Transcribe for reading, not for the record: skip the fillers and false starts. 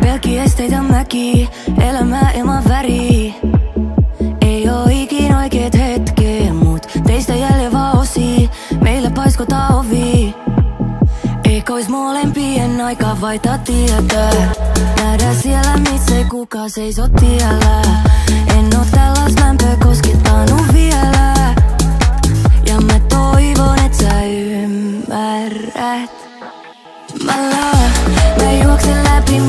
Pelkki esteitä mäki, elämää ilman väriä. Ei oo ikin oikeet hetkeä, mut teistä jäljellä osia. Meillä paiskotaan ovi. Eikö ois molempien aika vaihtaa tietä? Nähdään siellä, missä ei kukaan seiso tiellä. En oo tällas lämpöä koskettanut vielä. Ja mä toivon, et sä ymmärrät. Mä juoksen läpi